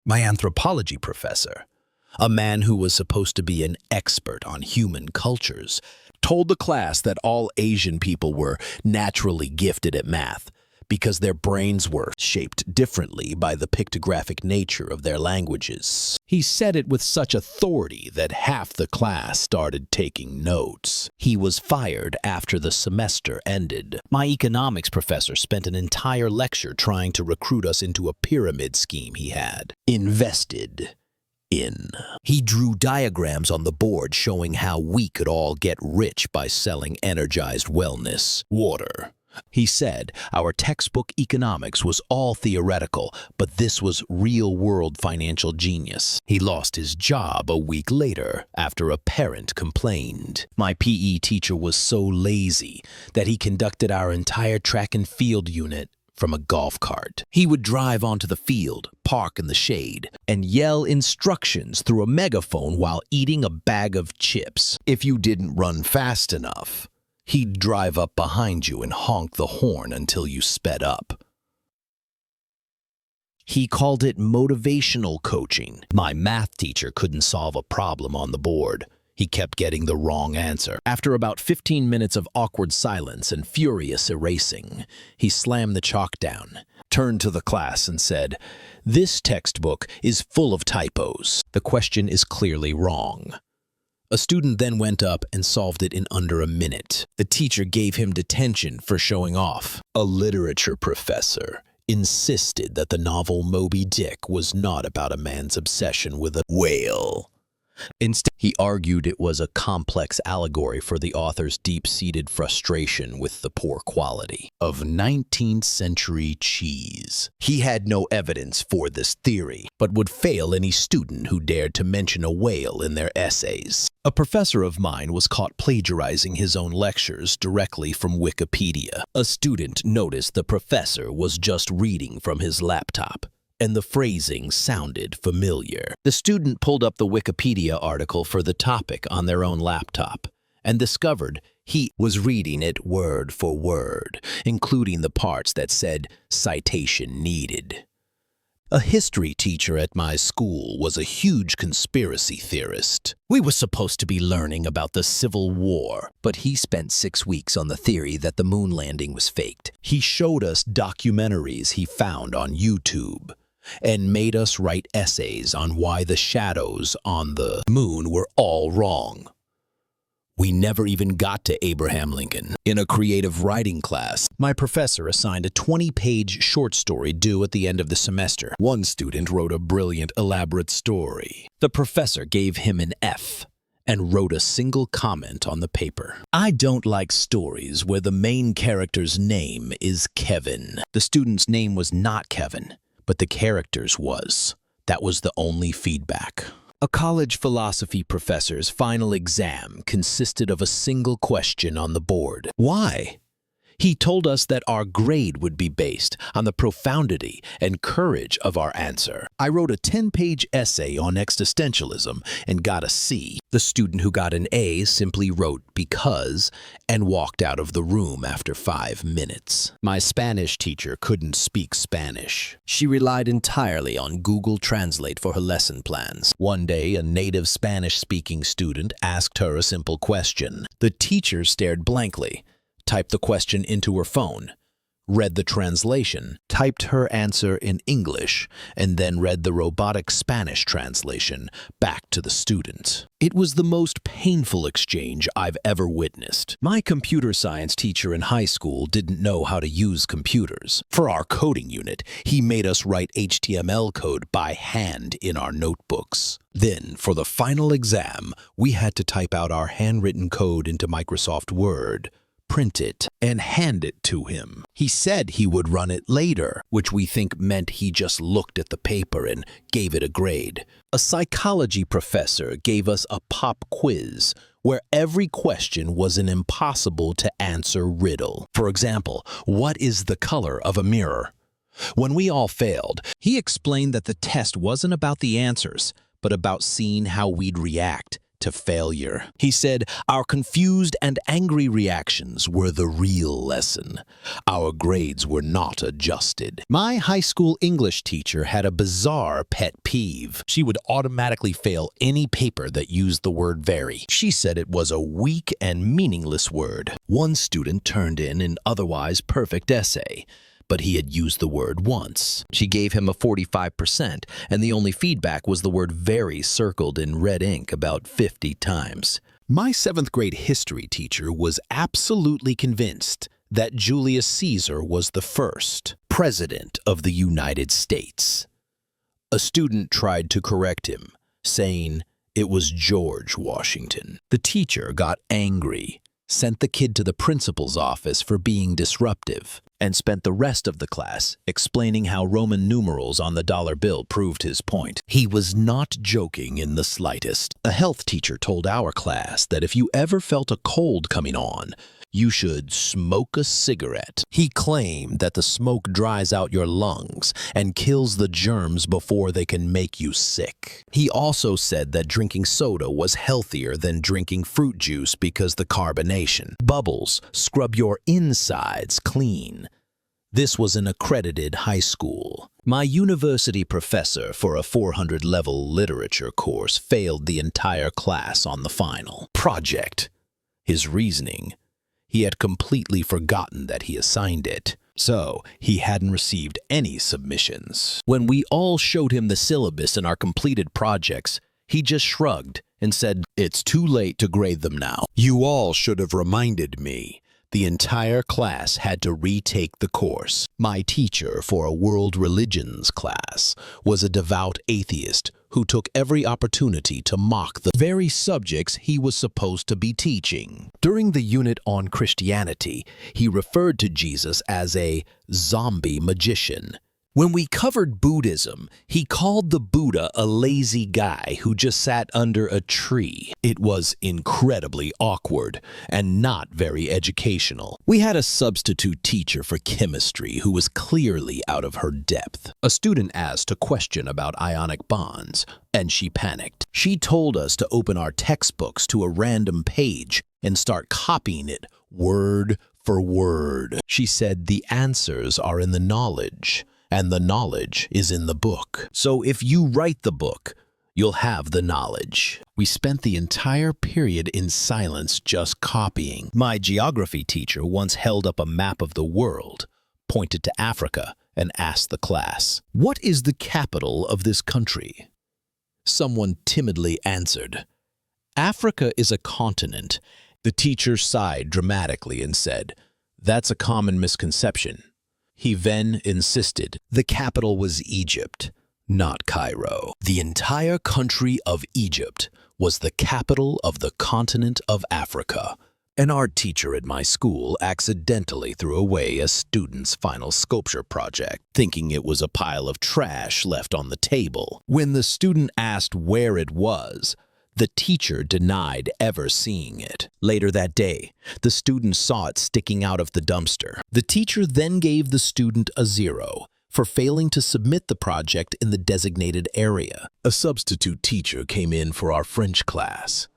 My anthropology professor, a man who was supposed to be an expert on human cultures, told the class that all Asian people were naturally gifted at math because their brains were shaped differently by the pictographic nature of their languages. He said it with such authority that half the class started taking notes. He was fired after the semester ended. My economics professor spent an entire lecture trying to recruit us into a pyramid scheme he had invested in. He drew diagrams on the board showing how we could all get rich by selling energized wellness water. He said our textbook economics was all theoretical, but this was real-world financial genius. He lost his job a week later after a parent complained. My PE teacher was so lazy that he conducted our entire track and field unit from a golf cart. He would drive onto the field, park in the shade, and yell instructions through a megaphone while eating a bag of chips. If you didn't run fast enough, he'd drive up behind you and honk the horn until you sped up. He called it motivational coaching. My math teacher couldn't solve a problem on the board. He kept getting the wrong answer. After about 15 minutes of awkward silence and furious erasing, he slammed the chalk down, turned to the class and said, "This textbook is full of typos. The question is clearly wrong." A student then went up and solved it in under a minute. The teacher gave him detention for showing off. A literature professor insisted that the novel Moby Dick was not about a man's obsession with a whale. Instead, he argued it was a complex allegory for the author's deep-seated frustration with the poor quality of 19th century cheese. He had no evidence for this theory, but would fail any student who dared to mention a whale in their essays. A professor of mine was caught plagiarizing his own lectures directly from Wikipedia. A student noticed the professor was just reading from his laptop, and the phrasing sounded familiar. The student pulled up the Wikipedia article for the topic on their own laptop and discovered he was reading it word for word, including the parts that said citation needed. A history teacher at my school was a huge conspiracy theorist. We were supposed to be learning about the Civil War, but he spent 6 weeks on the theory that the moon landing was faked. He showed us documentaries he found on YouTube and made us write essays on why the shadows on the moon were all wrong. We never even got to Abraham Lincoln. In a creative writing class, my professor assigned a 20-page short story due at the end of the semester. One student wrote a brilliant, elaborate story. The professor gave him an F and wrote a single comment on the paper. I don't like stories where the main character's name is Kevin. The student's name was not Kevin, but the character's was. That was the only feedback. A college philosophy professor's final exam consisted of a single question on the board. Why? He told us that our grade would be based on the profundity and courage of our answer. I wrote a 10-page essay on existentialism and got a C. The student who got an A simply wrote "because" and walked out of the room after 5 minutes. My Spanish teacher couldn't speak Spanish. She relied entirely on Google Translate for her lesson plans. One day, a native Spanish-speaking student asked her a simple question. The teacher stared blankly, typed the question into her phone, read the translation, typed her answer in English, and then read the robotic Spanish translation back to the student. It was the most painful exchange I've ever witnessed. My computer science teacher in high school didn't know how to use computers. For our coding unit, he made us write HTML code by hand in our notebooks. Then, for the final exam, we had to type out our handwritten code into Microsoft Word, print it, and hand it to him. He said he would run it later, which we think meant he just looked at the paper and gave it a grade. A psychology professor gave us a pop quiz where every question was an impossible-to-answer riddle. For example, what is the color of a mirror? When we all failed, he explained that the test wasn't about the answers, but about seeing how we'd react to failure. He said, "Our confused and angry reactions were the real lesson. Our grades were not adjusted." My high school English teacher had a bizarre pet peeve. She would automatically fail any paper that used the word very. She said it was a weak and meaningless word. One student turned in an otherwise perfect essay, but he had used the word once. She gave him a 45%, and the only feedback was the word very circled in red ink about 50 times. My 7th grade history teacher was absolutely convinced that Julius Caesar was the first president of the United States. A student tried to correct him, saying it was George Washington. The teacher got angry, sent the kid to the principal's office for being disruptive, and spent the rest of the class explaining how Roman numerals on the dollar bill proved his point. He was not joking in the slightest. A health teacher told our class that if you ever felt a cold coming on, you should smoke a cigarette. He claimed that the smoke dries out your lungs and kills the germs before they can make you sick. He also said that drinking soda was healthier than drinking fruit juice because the carbonation. Bubbles scrub your insides clean. This was an accredited high school. My university professor for a 400-level literature course failed the entire class on the final project. His reasoning: he had completely forgotten that he assigned it, so he hadn't received any submissions. When we all showed him the syllabus and our completed projects, he just shrugged and said, "It's too late to grade them now. You all should have reminded me." The entire class had to retake the course. My teacher for a world religions class was a devout atheist who took every opportunity to mock the very subjects he was supposed to be teaching. During the unit on Christianity, he referred to Jesus as a zombie magician. When we covered Buddhism, he called the Buddha a lazy guy who just sat under a tree. It was incredibly awkward and not very educational. We had a substitute teacher for chemistry who was clearly out of her depth. A student asked a question about ionic bonds, and she panicked. She told us to open our textbooks to a random page and start copying it word for word. She said the answers are in the knowledge, and the knowledge is in the book. So if you write the book, you'll have the knowledge. We spent the entire period in silence just copying. My geography teacher once held up a map of the world, pointed to Africa, and asked the class, "What is the capital of this country?" Someone timidly answered, "Africa is a continent." The teacher sighed dramatically and said, "That's a common misconception." He then insisted the capital was Egypt, not Cairo. The entire country of Egypt was the capital of the continent of Africa. An art teacher at my school accidentally threw away a student's final sculpture project, thinking it was a pile of trash left on the table. When the student asked where it was, the teacher denied ever seeing it. Later that day, the student saw it sticking out of the dumpster. The teacher then gave the student a 0 for failing to submit the project in the designated area. A substitute teacher came in for our French class,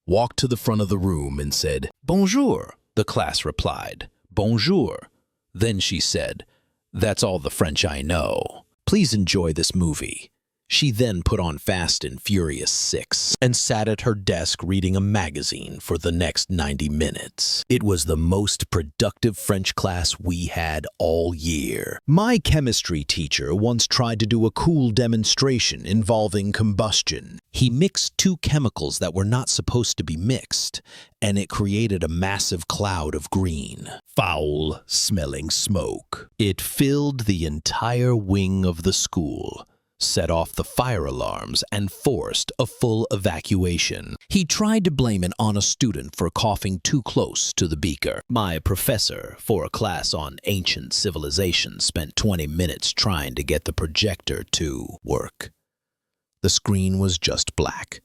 walked to the front of the room and said, "Bonjour." The class replied, "Bonjour." Then she said, "That's all the French I know. Please enjoy this movie." She then put on Fast and Furious 6 and sat at her desk reading a magazine for the next 90 minutes. It was the most productive French class we had all year. My chemistry teacher once tried to do a cool demonstration involving combustion. He mixed two chemicals that were not supposed to be mixed, and it created a massive cloud of green, foul-smelling smoke. It filled the entire wing of the school, set off the fire alarms, and forced a full evacuation. He tried to blame it on a student for coughing too close to the beaker. My professor for a class on ancient civilization spent 20 minutes trying to get the projector to work. The screen was just black.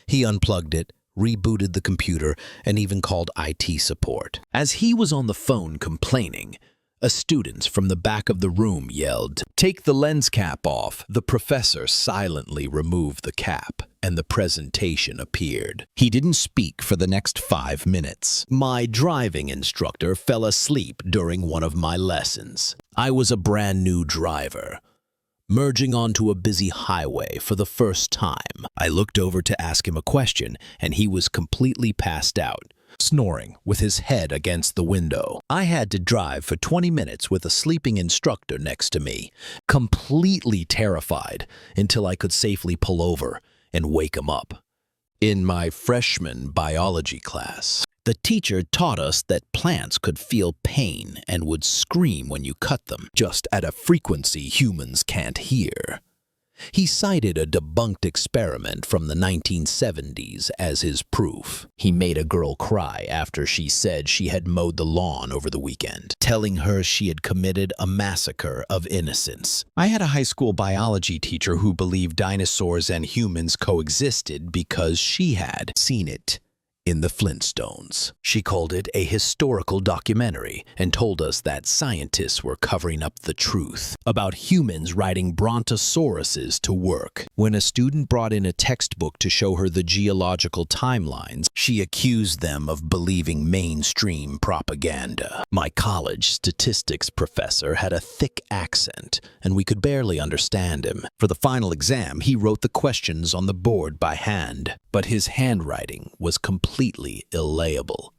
He unplugged it, rebooted the computer, and even called IT support. As he was on the phone complaining, A student from the back of the room yelled, "Take the lens cap off." The professor silently removed the cap, and the presentation appeared. He didn't speak for the next 5 minutes. My driving instructor fell asleep during one of my lessons. I was a brand new driver, merging onto a busy highway for the first time. I looked over to ask him a question, and he was completely passed out, snoring with his head against the window. I had to drive for 20 minutes with a sleeping instructor next to me, completely terrified until I could safely pull over and wake him up. In my freshman biology class, the teacher taught us that plants could feel pain and would scream when you cut them, just at a frequency humans can't hear. He cited a debunked experiment from the 1970s as his proof. He made a girl cry after she said she had mowed the lawn over the weekend, telling her she had committed a massacre of innocence. I had a high school biology teacher who believed dinosaurs and humans coexisted because she had seen it in the Flintstones. She called it a historical documentary and told us that scientists were covering up the truth about humans riding brontosauruses to work. When a student brought in a textbook to show her the geological timelines, she accused them of believing mainstream propaganda. My college statistics professor had a thick accent, and we could barely understand him. For the final exam, he wrote the questions on the board by hand, but his handwriting was completely illegible.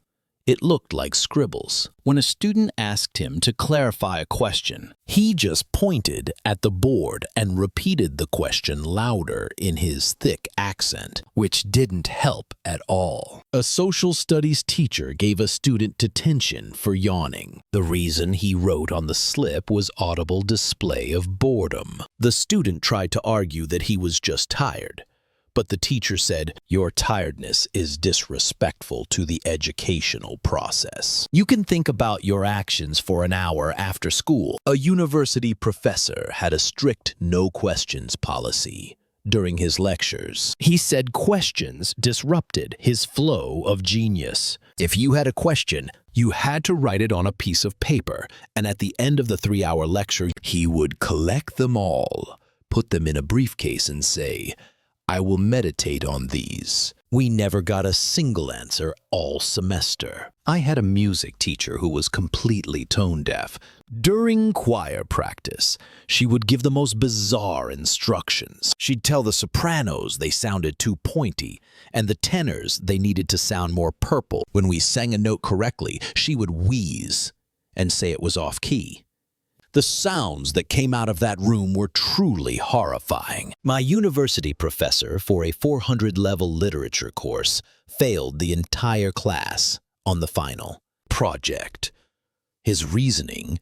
It looked like scribbles. When a student asked him to clarify a question, he just pointed at the board and repeated the question louder in his thick accent, which didn't help at all. A social studies teacher gave a student detention for yawning. The reason he wrote on the slip was audible display of boredom. The student tried to argue that he was just tired, but the teacher said, "Your tiredness is disrespectful to the educational process. You can think about your actions for an hour after school." A university professor had a strict no questions policy during his lectures. He said questions disrupted his flow of genius. If you had a question, you had to write it on a piece of paper, and at the end of the 3-hour lecture, he would collect them all, put them in a briefcase, and say, "I will meditate on these." We never got a single answer all semester. I had a music teacher who was completely tone deaf. During choir practice, she would give the most bizarre instructions. She'd tell the sopranos they sounded too pointy, and the tenors they needed to sound more purple. When we sang a note correctly, she would wheeze and say it was off key. The sounds that came out of that room were truly horrifying. My university professor for a 400-level literature course failed the entire class on the final project. His reasoning: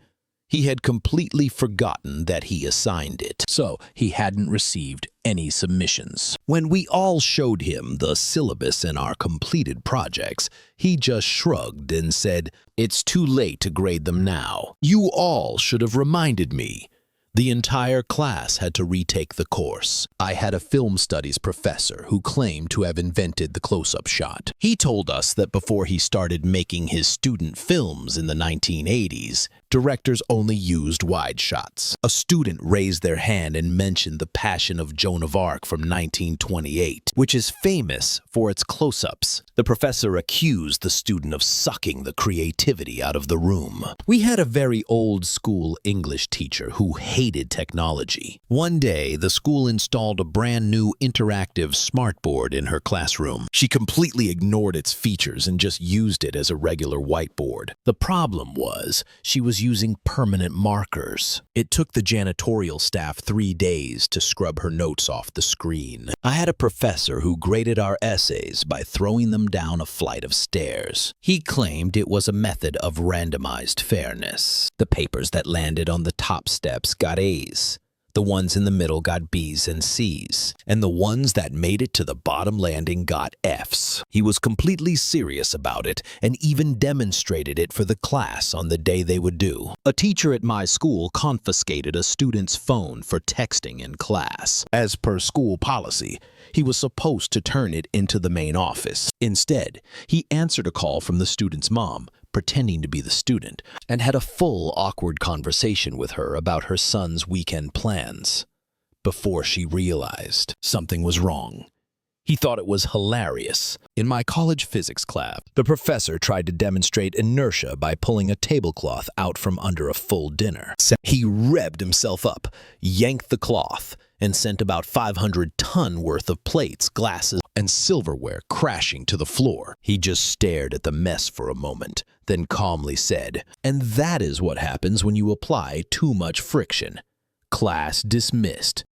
he had completely forgotten that he assigned it, so he hadn't received any submissions. When we all showed him the syllabus and our completed projects, he just shrugged and said, "It's too late to grade them now. You all should have reminded me." The entire class had to retake the course. I had a film studies professor who claimed to have invented the close-up shot. He told us that before he started making his student films in the 1980s, directors only used wide shots. A student raised their hand and mentioned The Passion of Joan of Arc from 1928, which is famous for its close-ups. The professor accused the student of sucking the creativity out of the room. We had a very old-school English teacher who hated technology. One day, the school installed a brand new interactive smartboard in her classroom. She completely ignored its features and just used it as a regular whiteboard. The problem was, she was using permanent markers. It took the janitorial staff 3 days to scrub her notes off the screen. I had a professor who graded our essays by throwing them down a flight of stairs. He claimed it was a method of randomized fairness. The papers that landed on the top steps got A's. The ones in the middle got B's and C's, and the ones that made it to the bottom landing got F's. He was completely serious about it and even demonstrated it for the class on the day they would due. A teacher at my school confiscated a student's phone for texting in class. As per school policy, he was supposed to turn it into the main office. Instead, he answered a call from the student's mom, pretending to be the student, and had a full awkward conversation with her about her son's weekend plans. Before she realized something was wrong. He thought it was hilarious. In my college physics class, the professor tried to demonstrate inertia by pulling a tablecloth out from under a full dinner. He revved himself up, yanked the cloth, and sent about 500-ton worth of plates, glasses, and silverware crashing to the floor. He just stared at the mess for a moment, then calmly said, "And that is what happens when you apply too much friction." Class dismissed.